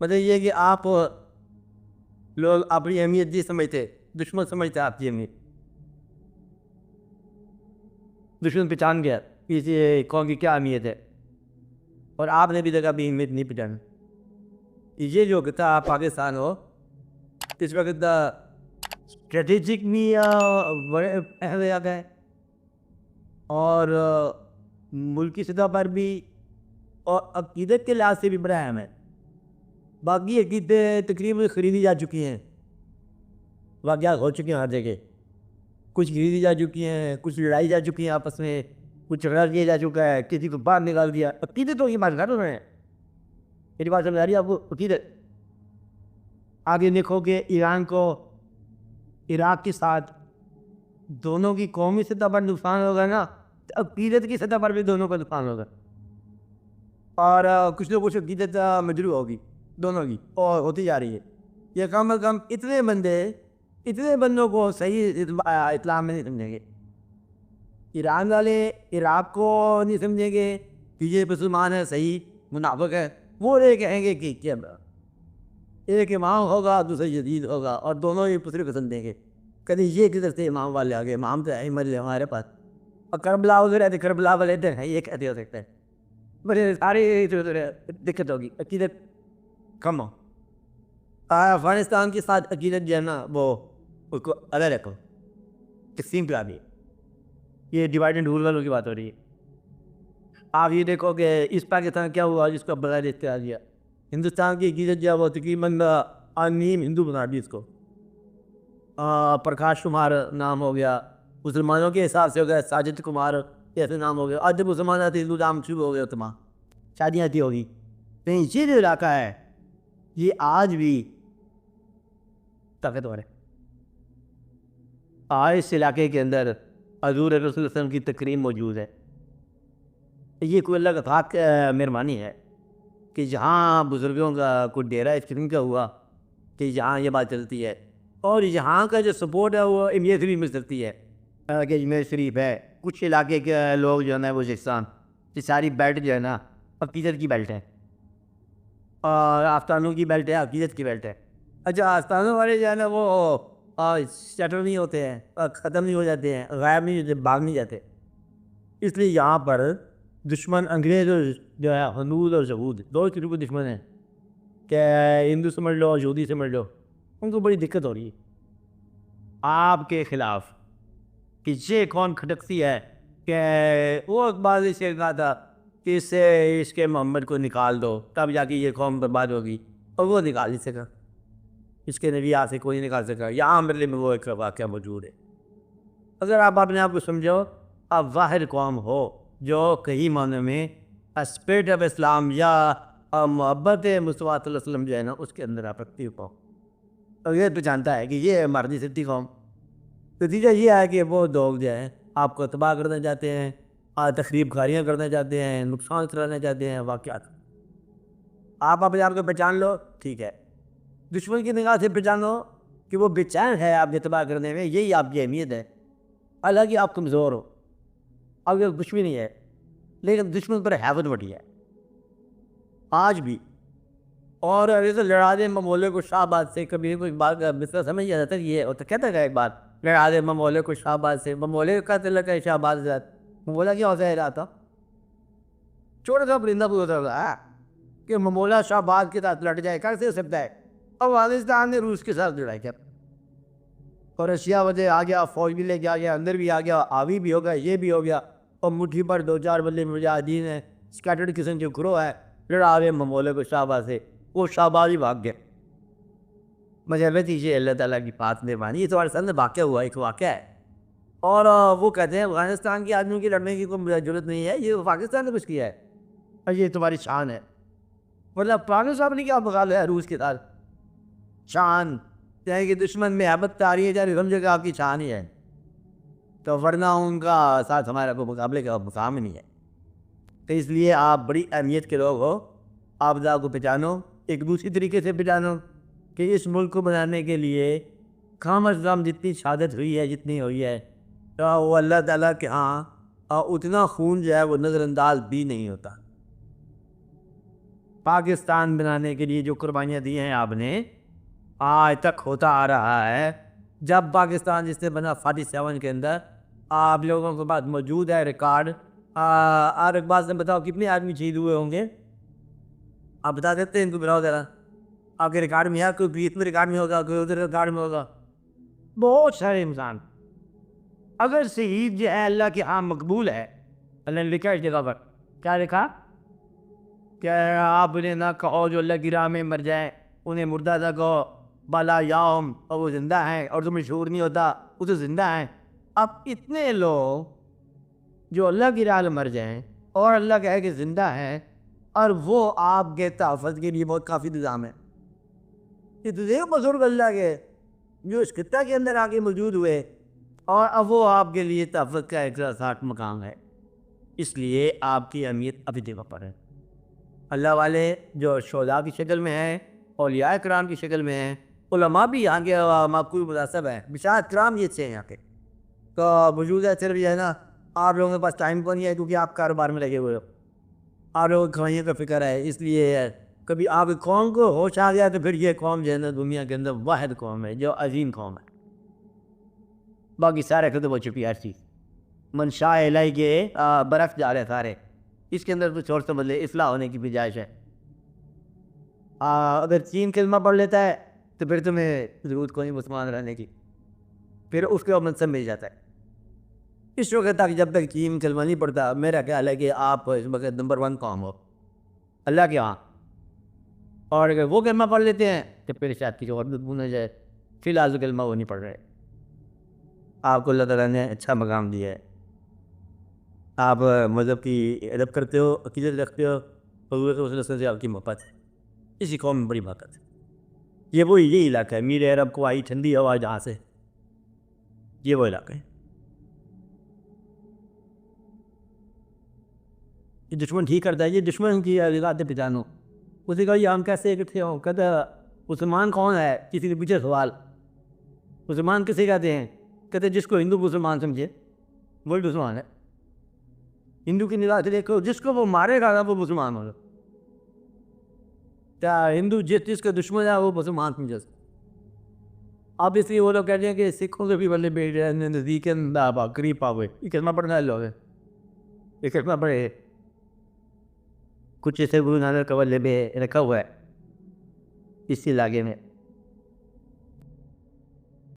मतलब ये कि आप लोग अपनी अहमियत नहीं समझते, दुश्मन समझते आपकी अहमियत। दुश्मन पहचान गया कि इसे कौन की क्या अहमियत है, और आपने भी जगह भी अहमियत नहीं पहचाना। ये जो कहता आप पाकिस्तान हो इस वक्त स्ट्रेटेजिक भी बड़े अहम आ गए, और मुल्की सतह पर भी, और अकीदत के लिहाज से भी बड़ा अहम है। बाकी अकीदतें तकरीबन ख़रीदी जा चुकी हैं, वाक़यात हो चुके हैं हर जगह। कुछ खरीदी जा चुकी हैं, कुछ लड़ाई जा चुकी हैं आपस में, कुछ झगड़ा किया जा चुका है, किसी को बाहर निकाल दिया। अकीदत तो ये बात कर रहे हैं, मेरी बात समझ आ रही है आपको? अकीदत आगे देखो कि ईरान को इराक़ के साथ दोनों की कौमी सतह पर नुकसान होगा ना, तो अकीदत की सतह पर भी दोनों का नुकसान होगा। और कुछ लोगों से अकीदत मजरू होगी दोनों की, और होती जा रही है। ये कम अज़ कम इतने बंदों को सही इस्लाम में नहीं समझेंगे। ईरान वाले इराक़ को नहीं समझेंगे कि ये मुसलमान है, सही मुनाफिक है। वो ये कहेंगे कि क्या एक इमाम होगा, दूसरा यजीद होगा, और दोनों ही दूसरे को समझेंगे। कभी ये किधर से इमाम वाले आ गए, इमाम तो है मर हमारे पास, और करबला उधर है, करबला वाले इधर है, ये कैसे हो सकता है? बड़े सारी दिक्कत होगी, अकीदत कम हो। अफ़गानिस्तान के साथ अकीदत जो है ना, वो उसको अलग रखो, तकसीम करा दी। ये डिवाइड एंड रूल वालों की बात हो रही है। आप ये देखो कि इस पाकिस्तान क्या हुआ जिसको बगैर इख्तियार दिया। हिंदुस्तान की अकीदत जो है वो तकरीबन अनीम हिंदू बना दी इसको। प्रकाश कुमार नाम हो गया, मुसलमानों के हिसाब से हो गया साजिद कुमार, ऐसे नाम हो गया। आज जब मुसलमान आते हिंदू नाम शुरू हो गया, तमाम शादियाँ आती होगी। तो ये जो इलाका है ये आज भी ताकतवर है। आज इस इलाके के अंदर हज़ूर रसूल सल्लल्लाहु अलैहि वसल्लम की तकरीम मौजूद है। ये कोई अल्लाह का खाक मेहरबानी है कि जहाँ बुज़ुर्गों का कोई डेरा इस किस्म का हुआ कि यहाँ ये बात चलती है, और यहाँ का जो सपोर्ट है वो अजमेर शरीफ में चलती है। कि अजमेर शरीफ है, कुछ इलाके के लोग जो है ना वज़ीरिस्तान, ये सारी बेल्ट जो है ना अक़ीदत की बेल्ट है, और आस्तानों की बेल्ट है, अक़ीदत की बेल्ट है। अच्छा, आस्तानों वाले जो है ना वो सेटल नहीं होते हैं, ख़त्म नहीं हो जाते हैं, गायब नहीं होते, भाग नहीं जाते। इसलिए यहाँ पर दुश्मन अंग्रेज़ और जो है हनूद और ज़हूद दो किस्म के दुश्मन हैं। क्या हिंदू समझ लो और यहूदी समझ लो, उनको बड़ी दिक्कत हो रही है आपके ख़िलाफ़ कि ये कौन खटकती है। कि वो अखबार ने शेर कहा था कि इससे इसके मोहम्मद को निकाल दो, तब जाके ये कौम बर्बाद होगी, और वो निकाल नहीं सका। इसके नबी यहाँ से कोई नहीं निकाल सका। यहाँ मेरे में वो एक वाक़या मौजूद है। अगर आप अपने आप को समझो, आप वाहिद कौम हो जो कहीं मानों में स्पिरिट ऑफ इस्लाम या मोहब्बत मुस्तफ़ा सल्लल्लाहु अलैहि वसल्लम जो है ना उसके अंदर आप रखती हो कौम, और ये तो जानता है कि ये मर्दी सिद्धि कौम। नतीजा ये है कि वो लोग जो हैं आपको तबाह करना चाहते हैं, तखरीब कारियाँ करना चाहते हैं, नुकसान कराना चाहते हैं। वाक़यात आप अपने आप को पहचान लो, ठीक है। दुश्मन की निगाह से पहचानो कि वो बेचैन है आपके तबाह करने में, यही आपकी अहमियत है। हालांकि आप कमज़ोर हो, आपके कुछ भी नहीं है, लेकिन दुश्मन पर हैवत बढ़ी है आज भी। और जैसे लड़ा दे ममोले को शाहबाद से, कभी कोई बात मिसरा समझ जाता है ये, और तो कहता है एक बात, लड़ा दे ममोले को शाहबाद से, ममोले का तिलक है शाहबाद से। ममोला क्या होता है रहा था, छोटा सा परिंदा पूरा होता है कि ममोला शाहबाद के साथ लड़ जाए, कैसे हो सकता है? अफगानिस्तान ने रूस के साथ लड़ाई किया, और रशिया वजह आ गया, फौज भी लेके आ गया, अंदर भी आ गया, आवी भी हो गया, ये भी हो गया, और मुट्ठी पर दो चार बल्ले मुजाहिदीन है, स्कैटर्ड किस्म के ग्रोह है, लड़ा रहे ममोले को शाहबाद से, वो शाहबाज ही भाग गया। मजहब दीजिए अल्लाह ताला की बात में मानी। ये तुम्हारे सामने वाक़या हुआ, एक वाक़या है। और वो कहते हैं अफगानिस्तान के आदमियों की लड़ने की कोई ज़रूरत नहीं है, ये पाकिस्तान ने कुछ किया है और ये तुम्हारी शान है। मतलब पाकिस्तान साहब ने क्या बगाल है रूस के साथ, शान चाहे कि दुश्मन में अहमद आ रही है, चाहे समझे कि आपकी शान ही है, तो वरना उनका साथ हमारा कोई मुकाबले का मुकाम ही नहीं है। तो इसलिए आप बड़ी अहमियत के लोग हो, आपदा को पहचानो, एक दूसरी तरीके से पहचानो कि इस मुल्क को बनाने के लिए कम अज़ कम जितनी शहादत हुई है, जितनी हुई है, तो वो अल्लाह ताला के यहाँ उतना खून जो है वो नज़रअंदाज भी नहीं होता। पाकिस्तान बनाने के लिए जो कुर्बानियाँ दी हैं आपने, आज तक होता आ रहा है। जब पाकिस्तान जिसने बना 47 के अंदर, आप लोगों के पास मौजूद है रिकॉर्ड। और एक बात से बताओ, कितने आदमी शहीद हुए होंगे? आप बता देते हैं इनको, बताओ ज़रा। आपके रिकॉर्ड में है? कोई इसमें रिकॉर्ड में होगा, कोई उधर रिकॉर्ड में होगा। बहुत सारे इंसान। अगर शहीद जो है अल्लाह के यहाँ मकबूल है, अल्लाह ने लिखा है इस जगह पर, क्या लिखा? क्या आपने ना कहो जो अल्लाह की राह में मर जाए उन्हें मुर्दा ना कहो, बाला याम, और वो जिंदा है और तुम्हें शूर नहीं होता, वो तो जिंदा है। अब इतने लोग जो अल्लाह की राह में मर जाएं और अल्लाह कहे कि जिंदा है, और वो आपके तहफ़्फ़ुज़ के लिए बहुत काफ़ी इंतज़ाम है। इतने बुजुर्ग अल्लाह के जो इस खित्ता के अंदर आके मौजूद हुए, और अब वो आपके लिए तहफ़्फ़ुज़ का 160 मकाम है। इसलिए आपकी अहमियत अभी जगह पर है। अल्लाह वाले जो शोधा की शक्ल में हैं, औलिया कराम की शक्ल में हैं, उलमा भी यहाँ के माकूल मुनासब है, बिशात कराम ये अच्छे हैं यहाँ के। तो वजूद है सिर्फ ये है ना, आप लोगों के पास टाइम को नहीं है क्योंकि आप कारोबार में लगे हुए हो, आप लोगों को कमाइयों का फिक्र है। इसलिए कभी आपकी कौम को होश आ गया तो फिर ये कौम जो है ना दुनिया के अंदर वाहिद कौम है जो अजीम कौम है। बाकी सारे खत्म हो चुकी है हर चीज़। मनशा इलाही के बर्फ़ जा रहे सारे, इसके अंदर कुछ और समझ ले, इस्लाह होने की गुंजाइश है। अगर चीन कलमा पढ़ लेता है तो फिर तुम्हें ज़रूरत कोई मुसलमान रहने की, फिर उसके बाद मनसब मिल जाता है। इस वक्त तक जब तक चीन कलमा नहीं पढ़ता, मेरा ख्याल है कि आप इस वक्त नंबर 1 कौम हो अल्लाह के यहाँ। और अगर वो कलमा पढ़ लेते हैं तो फिर शायद किसी और में जाए। फिलहाल तो कलमा वो नहीं पढ़ रहे। आपको अल्लाह ताला ने अच्छा मकाम दिया है, आप मज़हब की अदब करते हो, अक़ीदत रखते हो, हुज़ूर से आपकी मोहब्बत है। इसी कौम में बड़ी बात है। ये इलाका है, मीर अरब को आई ठंडी हवा जहाँ से, ये वो इलाका है। ये दुश्मन ठीक करता है, ये दुश्मन की रिवायतें पहचानो। उसी का ये हम कैसे इकट्ठे हों? कहता मुसलमान कौन है? किसी के पीछे सवाल, मुसलमान किसे कहते हैं? कहते जिसको हिंदू मुसलमान समझे वही मुसलमान है। हिंदू की निगाह से देखो, जिसको वो मारेगा ना वो मुसलमान होगा। क्या हिंदू जिसका दुश्मन है वो मुसलमान समझे। अब इसलिए वो लोग कहते हैं कि सिखों से भी बल्ले नज़दीक करीब पावे, ये कितना पढ़ना लोग है, ये कितना पढ़े। कुछ ऐसे गुरु नानक का वल्ले में रखा हुआ है इस इलाके में।